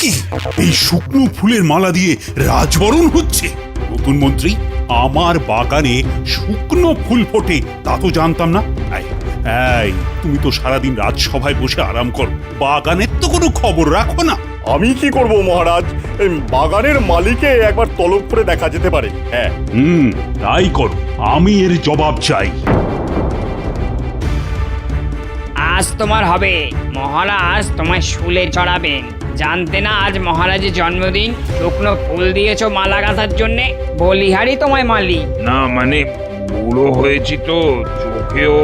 কি এই শুকনো ফুলের মালা দিয়ে রাজবরণ হচ্ছে? নতুন মন্ত্রী, আমার বাগানে শুকনো ফুল ফোটে তা তো জানতাম না। এই তুমি তো সারাদিন রাজসভায় বসে আরাম করো, বাগানের তো কোনো খবর রাখো না। আমি কি করব মহারাজ? বাগানের মালিকে একবার তলব করে দেখা যেতে পারে। হ্যাঁ, তাই করো, আমি এর জবাব চাই। আজ তোমার হবে, মহারাজ তোমায় শুলে চড়াবেন। জানতে না আজ মহারাজের জন্মদিন? শুকনো ফুল দিয়েছো মালা গাঁথার জন্যে, বলিহারি তোমায় মালি। না মানে বুড়ো হয়েছি তো, চোখেও।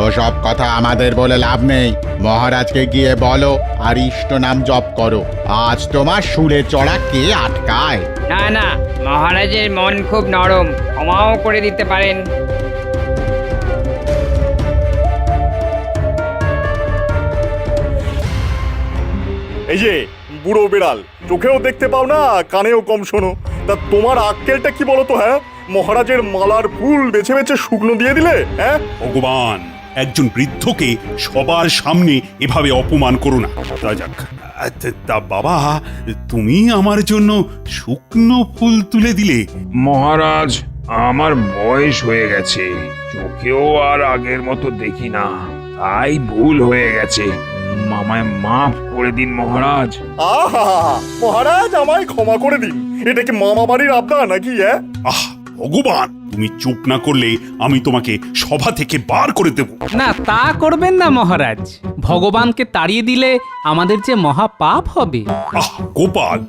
ওসব কথা আমাদের বলে লাভ নেই। মহারাজকে গিয়ে বলো আর ইষ্ট নাম জপ করো। আজ তোমার শুলে চড়া কে আটকায়? না না, মহারাজের মন খুব নরম, ক্ষমাও করে দিতে পারেন। এই যে বুড়ো বিড়াল, চোখেও দেখতে পাও না, কানেও কম শোনো। তা তোমার আক্কেলটা কি বলো তো? হ্যাঁ, মহারাজের মালার ফুল বেছে বেছে শুকনো দিয়ে দিলে। হ্যাঁ ভগবান, একজন বৃদ্ধকে সবার সামনে এভাবে অপমান করো না। তা যাক, তা বাবা, তুমি আমার জন্য শুকনো ফুল তুলে দিলে? মহারাজ, আমার বয়স হয়ে গেছে, চোখেও আর আগের মতো দেখি না, তাই ভুল হয়ে গেছে। আমায় মাফ করে দিন মহারাজ। আহা, মহারাজ আমায় ক্ষমা করে দিন। এটা কি মামা বাড়ির আবদার নাকি? হ্যাঁ, আহ ভগবান, তুমি চুপ না করলে আমি তোমাকে সভা থেকে বার করে দেব। না, তা করবেন না মহারাজ। ভগবানকে তাড়িয়ে দিলে আমাদের যে মহা পাপ হবে। আহ গোপাল,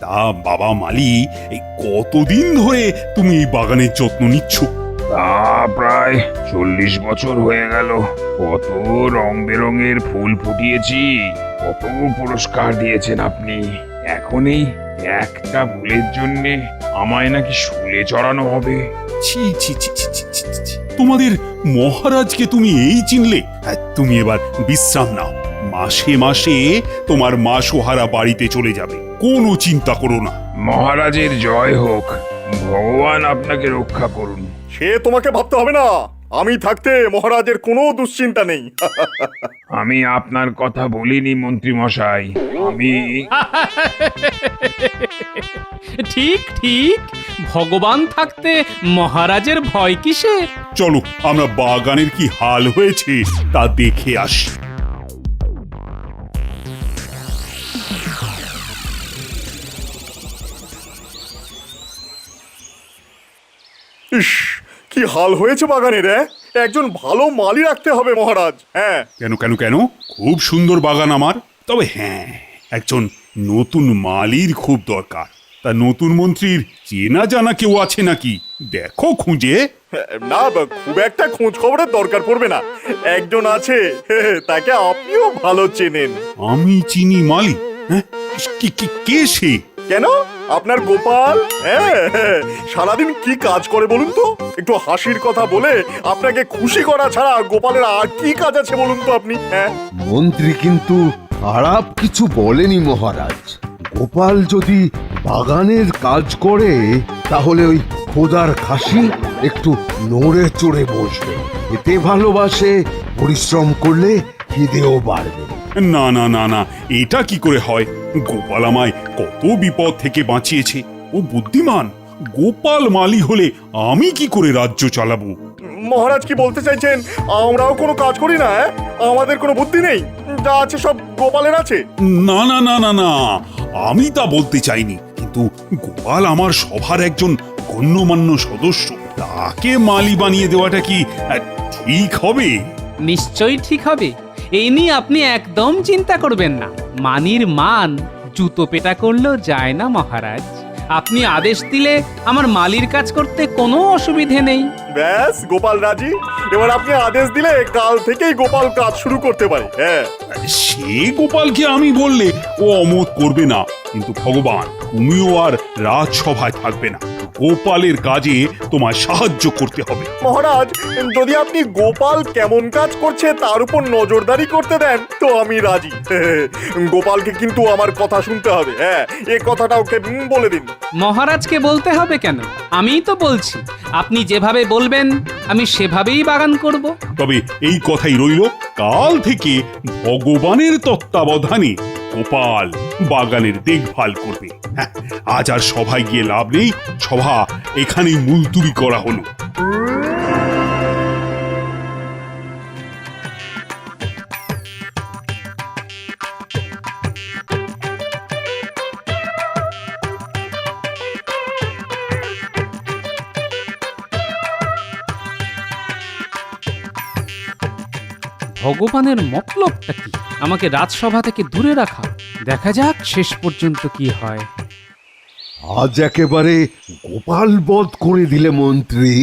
তা বাবা মালি, এই কতদিন ধরে তুমি এই বাগানের যত্ন নিচ্ছ? তা প্রায় 40 বছর হয়ে গেল। কত রং বেরঙের ফুল ফুটিয়েছি, কত পুরস্কার দিয়েছেন আপনি। এখন এই একটা ভুলের জন্যে আমায় নাকি শুলে চড়ানো হবে? ছি ছি ছি ছি ছি ছি ছি। তোমাদের মহারাজকে তুমি এই চিনলে? তুমি এবার বিশ্রাম নাও। মাসে মাসে তোমার মাসোহারা বাড়িতে চলে যাবে, কোনো চিন্তা করো না। মহারাজের জয় হোক, ভগবান আপনাকে রক্ষা করুন। সে তোমাকে ভাবতে হবে না, আমি থাকতে মহারাজের কোনো দুশ্চিন্তা নেই। আমি আপনার কথা বলিনি মন্ত্রী মশাই, আমি ঠিক ঠিক, ভগবান থাকতে মহারাজের ভয় কিসের? চলো আমরা বাগানের কি হাল হয়েছে তা দেখে আসি। ইস, কি হাল হয়েছে বাগানের! একজন ভালো মালি রাখতে হবে মহারাজ। হ্যাঁ, কেন কেন কেন, খুব সুন্দর বাগান আমার। তবে হ্যাঁ, একজন নতুন মালির খুব দরকার। তা নতুন মন্ত্রীর চেনা জানা কেউ আছে নাকি? দেখো খুঁজে। না, খুব একটা খোঁজ খবরের দরকার পড়বে না। একজন আছে, তাকে আপনিও ভালো চেনেন। আমি চিনি মালি? হ্যাঁ, কে সে? কেন, আপনার গোপাল। হ্যাঁ, সারাদিন কি কাজ করে বলুন তো? একটু হাসির কথা বলে আপনাকে খুশি করা ছাড়া গোপালের আর কি কাজ আছে বলুন তো আপনি? হ্যাঁ, মন্ত্রী কিন্তু খারাপ কিছু বলেনি মহারাজ। গোপাল যদি বাগানের কাজ করে তাহলে ওই খোদার খাসি একটু নড়ে চড়ে বসবে। এতে ভালোবাসে, পরিশ্রম করলে খিদেও বাড়বে। না না না না, এটা কি করে হয়? গোপাল আমায় কত বিপদ থেকে বাঁচিয়েছে। ও বুদ্ধিমান। গোপাল মালি হলে আমি কি করে রাজ্য চালাবো? মহারাজ কি বলতে চাইছেন? আমরাও কোনো কাজ করি না? আমাদের কোনো বুদ্ধি নেই? যা আছে সব গোপালের আছে? না না না না না, আমি তা বলতে চাইনি। কিন্তু গোপাল আমার সভার একজন গণ্যমান্য সদস্য, তাকে মালি বানিয়ে দেওয়াটা কি ঠিক হবে? নিশ্চয়ই ঠিক হবে, এই নিয়ে আপনি একদম চিন্তা করবেন না। মানির মান জুতো পেটা করলেও যায় না মহারাজ। আপনি আদেশ দিলে আমার মালির কাজ করতে কোনো অসুবিধে নেই। ব্যাস, গোপাল রাজি। এবার আপনি আদেশ দিলে কাল থেকেই গোপাল কাজ শুরু করতে পারে। হ্যাঁ, সে গোপালকে আমি বললে ও অমত করবে না। কিন্তু ভগবান, তুমিও আর রাজসভায় থাকবে না। গোপালের কাজে তোমার সাহায্য করতে হবে। মহারাজ, যদি আপনি গোপাল কেমন কাজ করছে তার উপর নজরদারি করতে দেন তো আমি রাজি। গোপালকে কিন্তু আমার কথা শুনতে হবে। হ্যাঁ, এ কথাটা ওকে বলে দিন। মহারাজকে বলতে হবে কেন? আমিই তো বলছি। আপনি যেভাবে বলবেন আমি সেভাবেই বাগান করব। তবে এই কথাই রইল, কাল থেকে ভগবানের তত্ত্বাবধানে গোপাল বাগানের দেখভাল করবে। হ্যাঁ, আজ আর সভায় গিয়ে লাভ নেই, সভা এখানেই মুলতুবি করা হলো। ভগবানের মতলবটা কি? আমাকে রাজসভা থেকে দূরে রাখা। দেখা যাক শেষ পর্যন্ত কি হয়। আজ একেবারে গোপাল বধ করে দিলে মন্ত্রী।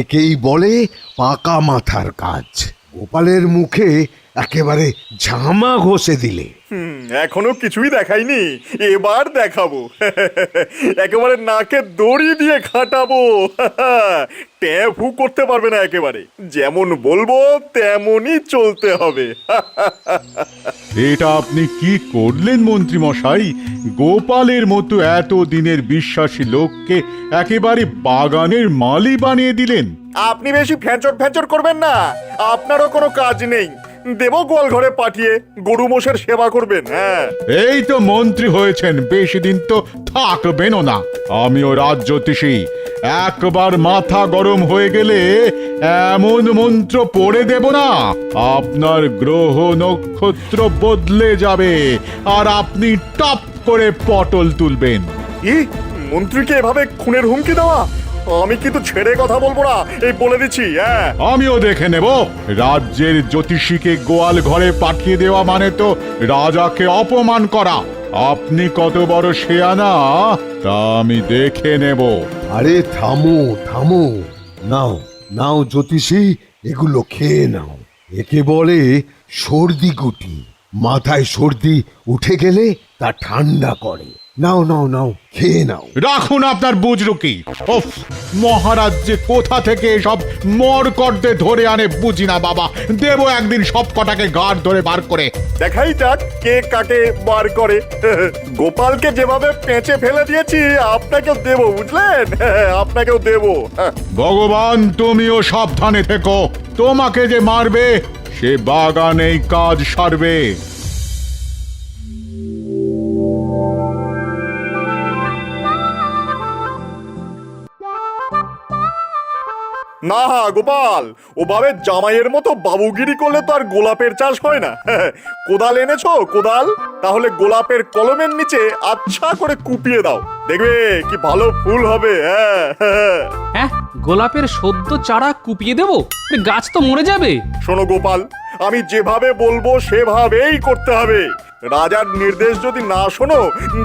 একেই বলে পাকা মাথার কাজ। গোপালের মুখে একেবারে ঝামা ঘষে দিলে। এখনো কিছুই দেখাইনি, এবার দেখাবো। একেবারে নাকে দড়ি দিয়ে খাটাবো। ট্যাফু করতে পারবে না একেবারে। যেমন বলবো তেমনই চলতে হবে। এটা আপনি কি করলেন মন্ত্রী মশাই? গোপালের মতো এত দিনের বিশ্বাসী লোককে একেবারে বাগানের মালি বানিয়ে দিলেন। আপনি বেশি ফ্যাঁচর ফ্যাঁচর করবেন না, আপনারও কোনো কাজ নেই। দেব গোয়াল ঘরে পাঠিয়ে গরু মোষের সেবা করবেন। হ্যাঁ, এই তো মন্ত্রী হয়েছেন, বেশি দিন তো থাকবেনও না। আমিও রাজ্যোতিষী, একবার মাথা গরম হয়ে গেলে এমন মন্ত্র পড়ে দেব না, আপনার গ্রহ নক্ষত্র বদলে যাবে আর আপনি টপ করে পটল তুলবেন। কি মন্ত্রীকে এভাবে খুনের হুমকি দেওয়া? আমি কিন্তু ছেড়ে কথা বলবো না, এই বলে দিচ্ছি। হ্যাঁ, আমিও দেখে নেব। রাজ্যের জ্যোতিষীকে গোয়াল ঘরে পাঠিয়ে দেওয়া মানে তো রাজাকে অপমান করা। আপনি কত বড় শেয়ানা তা আমি দেখে নেব। আরে থামো থামো, নাও নাও জ্যোতিষী, এগুলো খেয়ে নাও। একে বলে সর্দি গুটি। মাথায় সর্দি উঠে গেলে তা ঠান্ডা করে। নাও নাও নাও, খেয়ে নাও। রাখুন আপনার বুজরুকি। ওফ, মহারাজ যে কোথা থেকে সব মরকটে ধরে আনে বুঝি না বাবা। দেব একদিন সব কটাকে গাঢ় ধরে বার করে। দেখাই যাক কে কাকে বার করে। গোপালকে যেভাবে পেঁচে ফেলে দিয়েছি আপনাকেও দেব, বুঝলেন? আপনাকেও দেব। ভগবান তুমিও সাবধানে থেকো। তোমাকে যে মারবে সে বাগানেই কাজ সারবে। না গোপাল, ওভাবে জামাইয়ের মতো বাবুগিরি করলে তো আর গোলাপের চাষ হয় না। কোদাল এনেছো? কোদাল তাহলে গোলাপের কলমের নিচে আচ্ছা করে কুপিয়ে দাও, দেখবে কি ভালো ফুল হবে। হ্যাঁ, গোলাপের সদ্য চারা কুপিয়ে দেবো? গাছ তো মরে যাবে। শোনো গোপাল, আমি যেভাবে বলবো সেভাবেই করতে হবে। রাজার নির্দেশ যদি না শোনো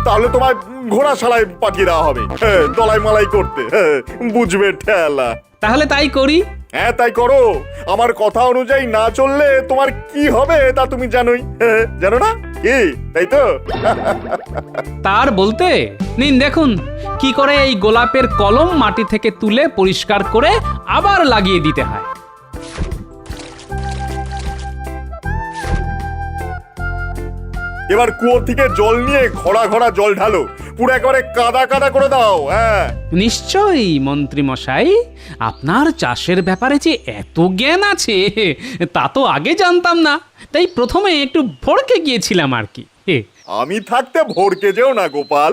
তাহলে তোমার ঘোড়াশালায় পাঠিয়ে দেওয়া হবে দলাই মালাই করতে। বুঝবে ঠেলা। তাহলে তাই করি। হ্যাঁ, তাই করো। আমার কথা অনুযায়ী না চললে তোমার কি হবে তা তুমি জানোই। জানো না কি? তাই তো। তার বলতে নিন দেখুন কি করে এই গোলাপের কলম মাটি থেকে তুলে পরিষ্কার করে আবার লাগিয়ে দিতে হয়। এবার কুয়ো থেকে জল নিয়ে ঘড়া ঘড়া জল ঢালো, পুরো একেবারে কাদা কাদা করে দাও। হ্যাঁ, নিশ্চয়ই মন্ত্রী মশাই, আপনার চাষের ব্যাপারে যে এত জ্ঞান আছে তা তো আগে জানতাম না, তাই প্রথমে একটু ভড়কে গিয়েছিলাম আর কি। আমি থাকতে ভরকে যেও না গোপাল,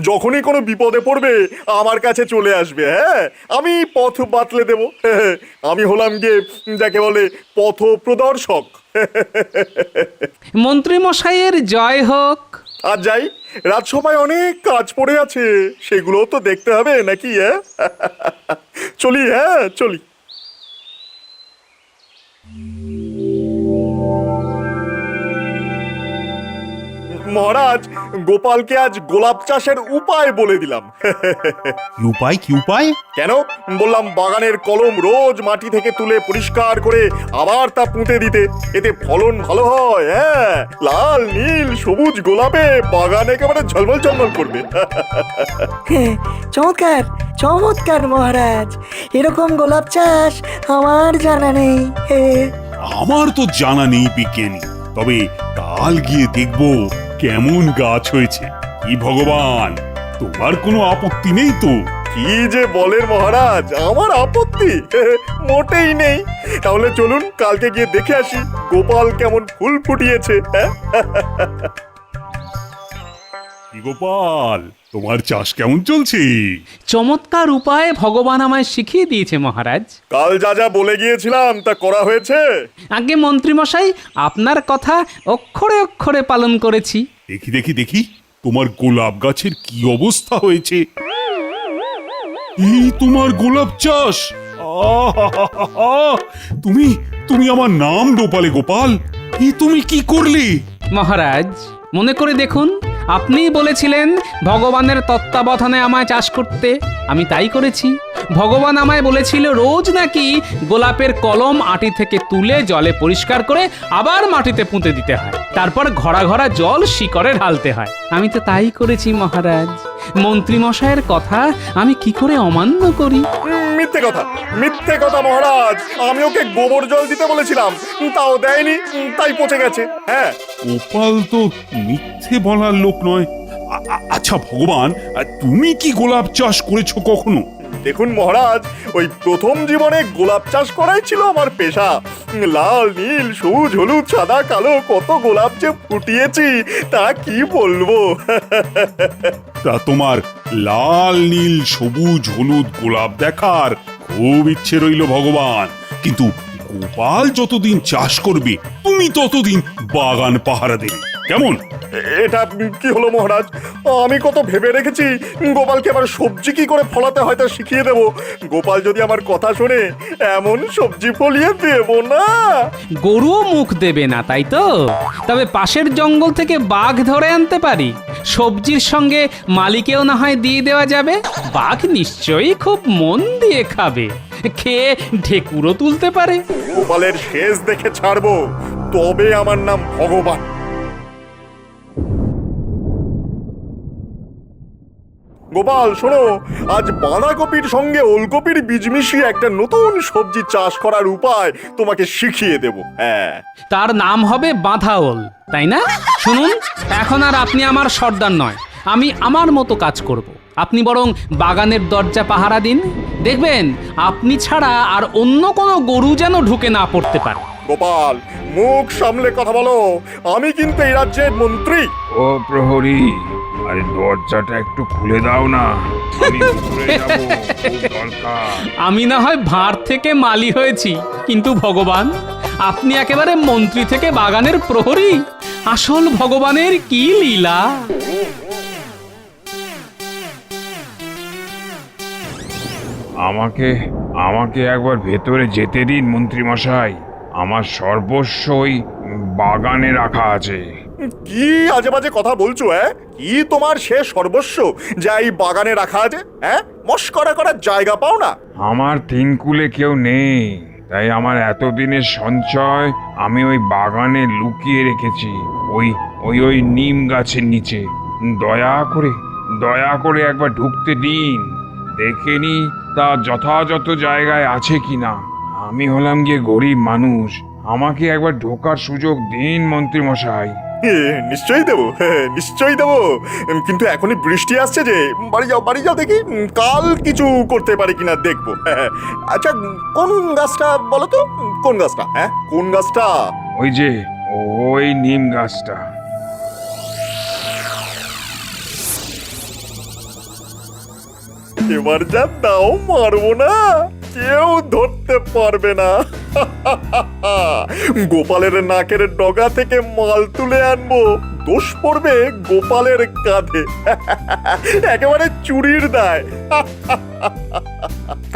যখনই কোনো বিপদে পড়বে আমার কাছে চলে আসবে। হ্যাঁ, আমি পথ বাতলে দেব। আমি হলাম গিয়ে যাকে বলে পথ প্রদর্শক। মন্ত্রী মশাইয়ের জয় হোক। আর যাই, রাজসভায় অনেক কাজ পড়ে আছে, সেগুলো তো দেখতে হবে নাকি? হ্যাঁ, চলি। হ্যাঁ, চলি। মহারাজ, গোপালকে আজ গোলাপ চাষের উপায় বলে দিলাম। কি উপায়? কি উপায়? কেন বললাম, বাগানের কলম রোজ মাটি থেকে তুলে পরিষ্কার করে আবার তা পুঁতে দিতে, এতে ফলন ভালো হয়। হ্যাঁ, লাল নীল সবুজ গোলাপে বাগান একেবারে ঝলমল ঝলমল করবে। চমৎকার চমৎকার মহারাজ, এরকম গোলাপ চাষ আমার জানা নেই। আমার তো জানা নেই বিজ্ঞানী, তবে কাল গিয়ে দেখবো কেমন গাছ হয়েছে। কি ভগবান, তোমার কোনো আপত্তি নেই তো? কি যে বলেন মহারাজ, আমার আপত্তি মোটেই নেই। তাহলে চলুন কালকে গিয়ে দেখে আসি গোপাল কেমন ফুল ফুটিয়েছে। কি গোপাল, তোমার চাষ কেমন চলছে? চমৎকার উপায়ে ভগবান আমায় শিখিয়ে দিয়েছে মহারাজ। কাল যা যা বলে গিয়েছিলাম তা করা হয়েছে? আগে মন্ত্রীমশাই, আপনার কথা অক্ষরে অক্ষরে পালন করেছি। দেখি দেখি দেখি তোমার গোলাপ গাছের কি অবস্থা হয়েছে। এই তোমার গোলাপ চাষ! আহাহাহা! তুমি তুমি আমার নাম ডোপালে গোপাল। তুমি কি করলে? মহারাজ, মনে করে দেখুন, আপনিই বলেছিলেন ভগবানের তত্ত্বাবধানে আমায় চাষ করতে, আমি তাই করেছি। ভগবান আমায় বলেছিল রোজ নাকি গোলাপের কলম আটি থেকে তুলে জলে পরিষ্কার করে আবার মাটিতে পুঁতে দিতে হয়, তারপর ঘড়া ঘড়া জল শিকড়ে ঢালতে হয়। আমি তো তাই করেছি মহারাজ। মন্ত্রী মশাইয়ের কথা আমি কি করে অমান্য করি? মিথ্যে কথা, মিথ্যে কথা মহারাজ। আমি ওকে গোবর জল দিতে বলেছিলাম, তাও দেয়নি, তাই পচে গেছে। হ্যাঁ, গোপাল তো মিথ্যে বলার লোক নয়। আচ্ছা ভগবান, তুমি কি গোলাপ চাষ করেছো কখনো? দেখুন মহারাজ, ওই প্রথম জীবনে গোলাপ চাষ করাই ছিল আমার পেশা। লাল, নীল, সবুজ, হলুদ, সাদা, কালো কত গোলাপ যে ফুটিয়েছি তা কি বলবো। তা তোমার লাল, নীল, সবুজ, হলুদ গোলাপ দেখার খুব ইচ্ছে রইল ভগবান, কিন্তু গোপাল যতদিন চাষ করবে তুমি ততদিন বাগান পাহারা দেবে, কেমন? এটা কি হলো মহারাজ? আমি কত ভেবে রেখেছি গোপালকে আবার সবজি কি করে ফলাতে হয় তা শিখিয়ে দেব। গোপাল যদি আমার কথা শোনে এমন সবজি ফলিয়ে দেব না। গরুও মুখ দেবে না, তাই তো? তবে পাশের জঙ্গল থেকে বাঘ ধরে আনতে পারি, সবজির সঙ্গে মালিকেও না হয় দিয়ে দেওয়া যাবে। বাঘ নিশ্চয়ই খুব মন দিয়ে খাবে, খেয়ে ঢেকুরও তুলতে পারে। গোপালের শেষ দেখে ছাড়বো, তবে আমার নাম ভগবান। গোপাল শোনো, আজ বাঁধাকপির সঙ্গে ওলকপির বীজ মিশিয়ে একটা নতুন সবজি চাষ করার উপায় তোমাকে শিখিয়ে দেব। হ্যাঁ, তার নাম হবে বাঁধাওল, তাই না? শুনুন, এখন আর আপনি আমার সর্দার নয়, আমি আমার মতো কাজ করব। আপনি বরং বাগানের দরজা পাহারা দিন, দেখবেন আপনি ছাড়া আর অন্য কোনো গরু যেন ঢুকে না পড়তে পারে। গোপাল মুখ সামলে কথা বলো, আমি কিন্তু এই রাজ্যের মন্ত্রী। ও প্রহরী, আরে দরজাটা একটু খুলে দাও না, আমি উপরে যাবো, খুব দরকার। আমি না হয় ভাঁড় থেকে মালি হয়েছি, কিন্তু ভগবান, আপনি একেবারে মন্ত্রী থেকে বাগানের প্রহরী। আসল ভগবানের কি লীলা! আমাকে আমাকে একবার ভেতরে যেতে দিন মন্ত্রী মশাই, আমার সর্বস্ব ওই বাগানে রাখা আছে। কি আজে বাজে কথা বলছো? কি তোমার সে সর্বস্ব যা এই বাগানে রাখা আছে? মস্করা করার জায়গা পাও না? আমার তিন কুলে কেউ নেই, তাই আমার এতদিনের সঞ্চয় আমি ওই বাগানে লুকিয়ে রেখেছি, ওই ওই ওই নিম গাছের নিচে। দয়া করে একবার ঢুকতে দিন, দেখে নি তা যথাযথ জায়গায় আছে কিনা। আমি হলাম গিয়ে গরিব মানুষ, আমাকে একবার ঢোকার সুযোগ দিন মন্ত্রী মশাই। নিশ্চয়ই দেবো, নিশ্চয়ই দেবো, কিন্তু এখনই বৃষ্টি আসছে যে। বাড়ি যাও দেখি, কাল কিছু করতে পারি কিনা দেখবো। আচ্ছা, কোন গাছটা বলো তো? কোন গাছটা? কোন গাছটা? ওই যে ওই নিম গাছটা। এবার যা দাও মারবো না, কেউ ধরতে পারবে না। গোপালের নাকের ডগা থেকে মাল তুলে আনবো, দোষ পড়বে গোপালের কাঁধে। একেবারে চুরির দায়।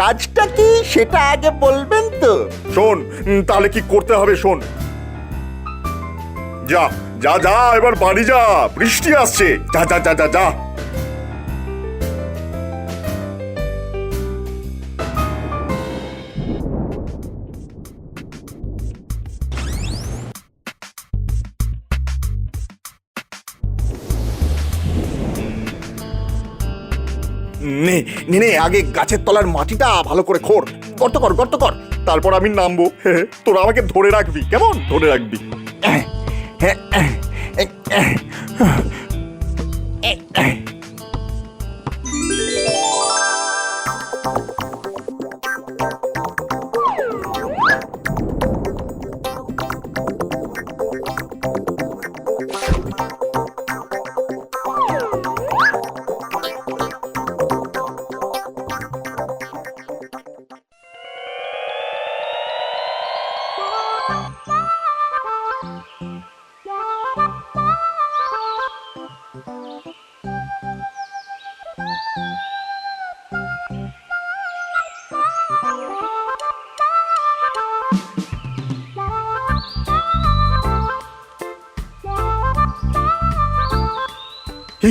কাজটা কি সেটা আগে বলবেন তো? শোন, তাহলে কি করতে হবে শোন। যা যা যা, এবার বাড়ি যা, বৃষ্টি আসছে। যা যা যা যা যা। নে নে নে, আগে গাছের তলার মাটিটা ভালো করে খোঁড়, গর্ত কর, তারপর আমি নামবো। তোরা আমাকে ধরে রাখবি, কেমন ধরে রাখবি?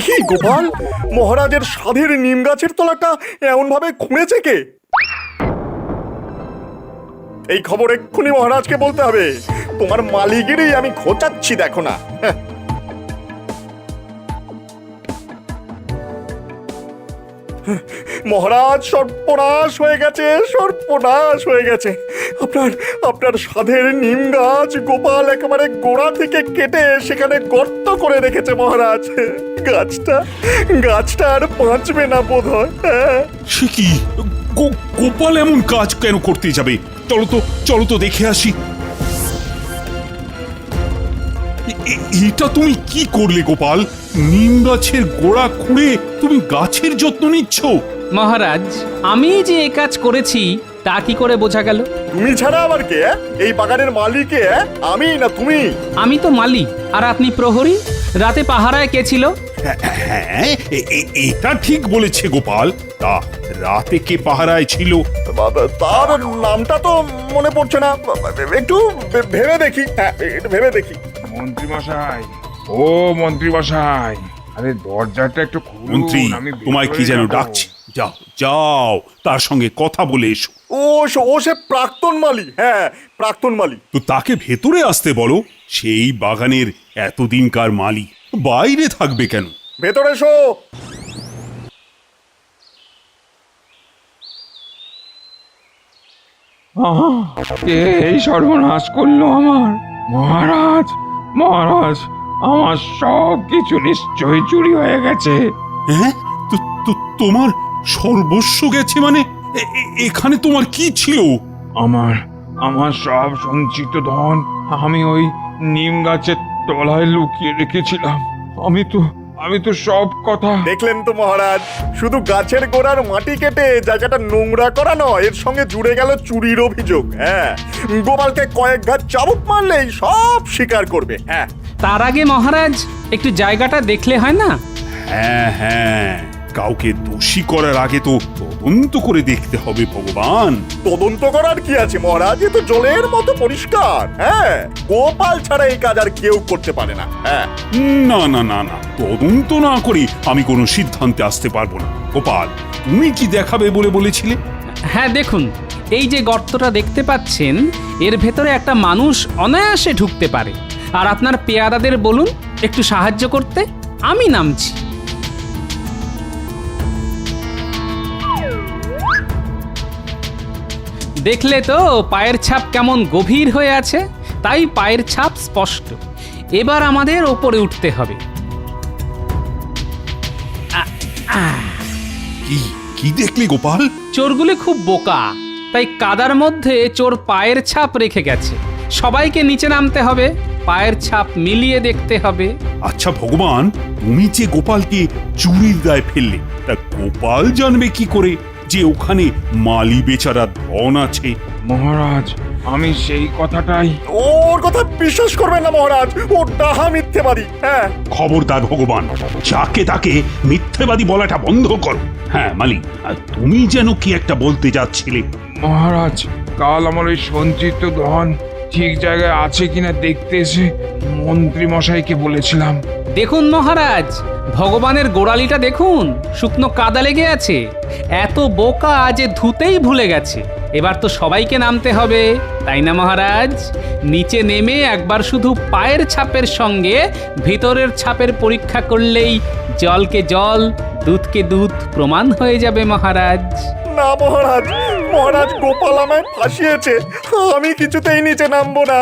কি গোপাল, মহারাজের সাধের নিম গাছের তলাটা এমন ভাবে খুঁড়েছে কে? এই খবর এক্ষুনি মহারাজকে বলতে হবে। তোমার মালিগিরি আমি খোঁচাচ্ছি, দেখো না। মহারাজ, সর্বনাশ হয়ে গেছে, সর্বনাশ হয়ে গেছে। আপনার আপনার সাধের নিম গাছ গোপাল একেবারে গোড়া থেকে কেটে সেখানে গর্ত করে রেখেছে মহারাজ। গাছটা আর বাঁচবে না বোধ হয়। সে কি, গোপাল এমন কাজ কেন করতে যাবে? চলো তো দেখে আসি। এটা তুমি কি করলে গোপাল? নিম গাছের গোড়া খুঁড়ে তুমি গাছের যত্ন নিচ্ছ? মহারাজ, আমি যে এই কাজ করেছি তা কি করে বোঝা গেল? তুমি ছাড়া আবার কে? এই বাগানের মালিক কে? আমি না তুমি? আমি তো মালি, আর আপনি প্রহরী। রাতে পাহারায় কে ছিল? হ্যাঁ, এটা ঠিক বলেছে গোপাল। তা রাতে কে পাহারায় ছিল? তার নামটা তো মনে পড়ছে না, একটু ভেবে দেখি। হ্যাঁ, একটু ভেবে দেখি। মন্ত্রী মশাই, ও মন্ত্রী মশাই, আরে দরজাটা একটু খুলুন। মন্ত্রী, আমি তোমায় কি ভেতরে যেন যাবো। ডাকছে। যাও তার সঙ্গে কথা বলে এসো। ও সে প্রাক্তন মালি। হ্যাঁ, প্রাক্তন মালি। তো তাকে ভেতরে আসতে বলো। সেই বাগানের এতদিনকার মালি, বাইরে থাকবে কেন? ভেতরে এসো। এই সর্বনাশ করলো আমার। মহারাজ, মহারাজ, আমার সব কিছু নিশ্চয়ই চুরি হয়ে গেছে। হ্যাঁ, তোমার সর্বস্ব গেছে মানে? এখানে তোমার কি ছিল? আমার সব সঞ্চিত ধন আমি ওই নিম গাছের তলায় লুকিয়ে রেখেছিলাম। আমি তো সব কথা। দেখলেন তো মহারাজ, শুধু গাছের গোড়ার মাটি কেটে জায়গাটা নোংরা করা নয়, এর সঙ্গে জুড়ে গেল চুরির অভিযোগ। হ্যাঁ, গোপালকে কয়েক ঘাত চাবুক মারলেই সব স্বীকার করবে। হ্যাঁ, তার আগে মহারাজ একটু জায়গাটা দেখলে হয় না? হ্যাঁ, কাউকে দোষী করার আগে তো তদন্ত করে দেখতে হবে ভগবান। তদন্ত করার কি আছে মহারাজ? এ তো জলের মতো পরিষ্কার। হ্যাঁ, গোপাল ছাড়া এই কাজ আর কেউ করতে পারে না। হ্যাঁ, না, তদন্ত না করে আমি কোনো সিদ্ধান্তে আসতে পারবো না। গোপাল, তুমি কি দেখাবে বলে বলেছিলে? হ্যাঁ, দেখুন, এই যে গর্তটা দেখতে পাচ্ছেন, এর ভেতরে একটা মানুষ অনায়াসে ঢুকতে পারে। আর আপনার পেয়াদাদের বলুন একটু সাহায্য করতে, আমি নামছি। দেখলে তো পায়ের ছাপ কেমন গভীর হয়ে আছে? তাই পায়ের ছাপ স্পষ্ট। এবার আমাদের ওপরে উঠতে হবে। কি দেখলে গোপাল? চোরগুলি খুব বোকা, তাই কাদার মধ্যে চোর পায়ের ছাপ রেখে গেছে। সবাইকে নিচে নামতে হবে, পায়ের ছাপ মিলিয়ে দেখতে হবে। আচ্ছা ভগবান, তুমি যে গোপালকে চুরির দায় ফেললে, তা গোপাল জানবে কি করে যে ওখানে মালি বেচারা ধন আছে? মহারাজ, আমি সেই কথাটাই। ওর কথা বিশ্বাস করবেন না মহারাজ, ও ডাহা মিথ্যেবাদী। হ্যাঁ, খবরদার ভগবান, যাকে তাকে মিথ্যেবাদী বলাটা বন্ধ করো। হ্যাঁ মালি, তুমি যেন কি একটা বলতে যাচ্ছিলে। মহারাজ, কাল আমার ওই সঞ্চিত ধন ঠিক জায়গায় আছে কিনা দেখতে এসে মন্ত্রী মশাইকে বলেছিলাম। দেখুন মহারাজ, ভগবানের গোড়ালিটা দেখুন, শুকনো কাদা লেগে আছে। এত বোকা যে ধুতেই ভুলে গেছে। এবার তো সবাইকে নামতে হবে, তাই না মহারাজ? নিচে নেমে একবার শুধু পায়ের ছাপের সঙ্গে ভিতরের ছাপের পরীক্ষা করলেই জলকে জল, দুধকে দুধ প্রমাণ হয়ে যাবে মহারাজ। না মহারাজ, মহারাজ গোপাল আমায় ফাঁসিয়েছে। আমি কিছুতেই নিচে নামবো না,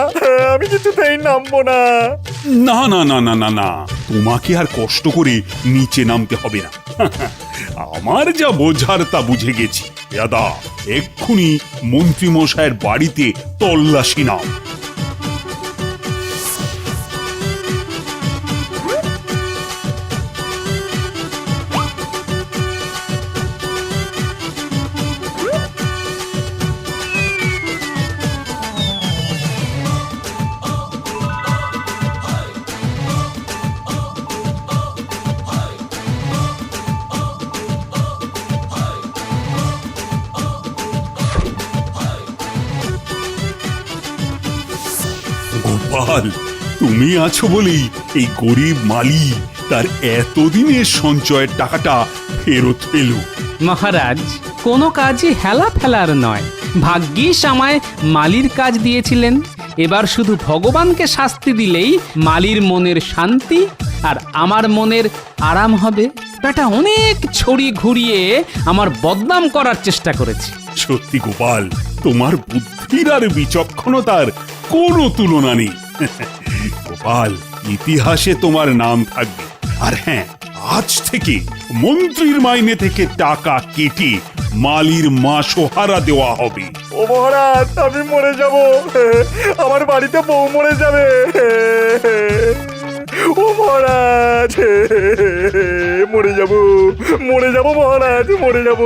আমি কিছুতেই নামবো না। না, তোমাকে আর কষ্ট করে নিচে নামতে হবে না। আমার যা বোঝার তা বুঝে গেছি। দাদা, এক্ষুনি মন্ত্রী মশাইয়ের বাড়িতে তল্লাশি নাও। গোপাল, তুমি আছো বলেই এই গরিব মালি তার এতদিনের সঞ্চয়ের টাকাটা ফেরত পেল। মহারাজ কোনো কাজই হেলা ফেলার নয়। ভাগ্যিস আমায় মালির কাজ দিয়েছিলেন। এবার শুধু ভগবানকে শাস্তি দিলেই মালির মনের শান্তি আর আমার মনের আরাম হবে। বেটা অনেক ছড়ি ঘুরিয়ে আমার বদনাম করার চেষ্টা করেছে। সত্যি গোপাল, তোমার বুদ্ধির আর বিচক্ষণতার কোনো তুলনা নেই। গোপাল, ইতিহাসে তোমার নাম থাকবে। আর হ্যাঁ, আজ থেকে মন্ত্রীর মাইনে থেকে টাকা কেটে মালির মাসোহারা দেওয়া হবে। ও মহারাজ, আমি মরে যাব, আমার বাড়িতে বউ মরে যাবে। ও মহারাজ, মরে যাব মহারাজ, মরে যাব।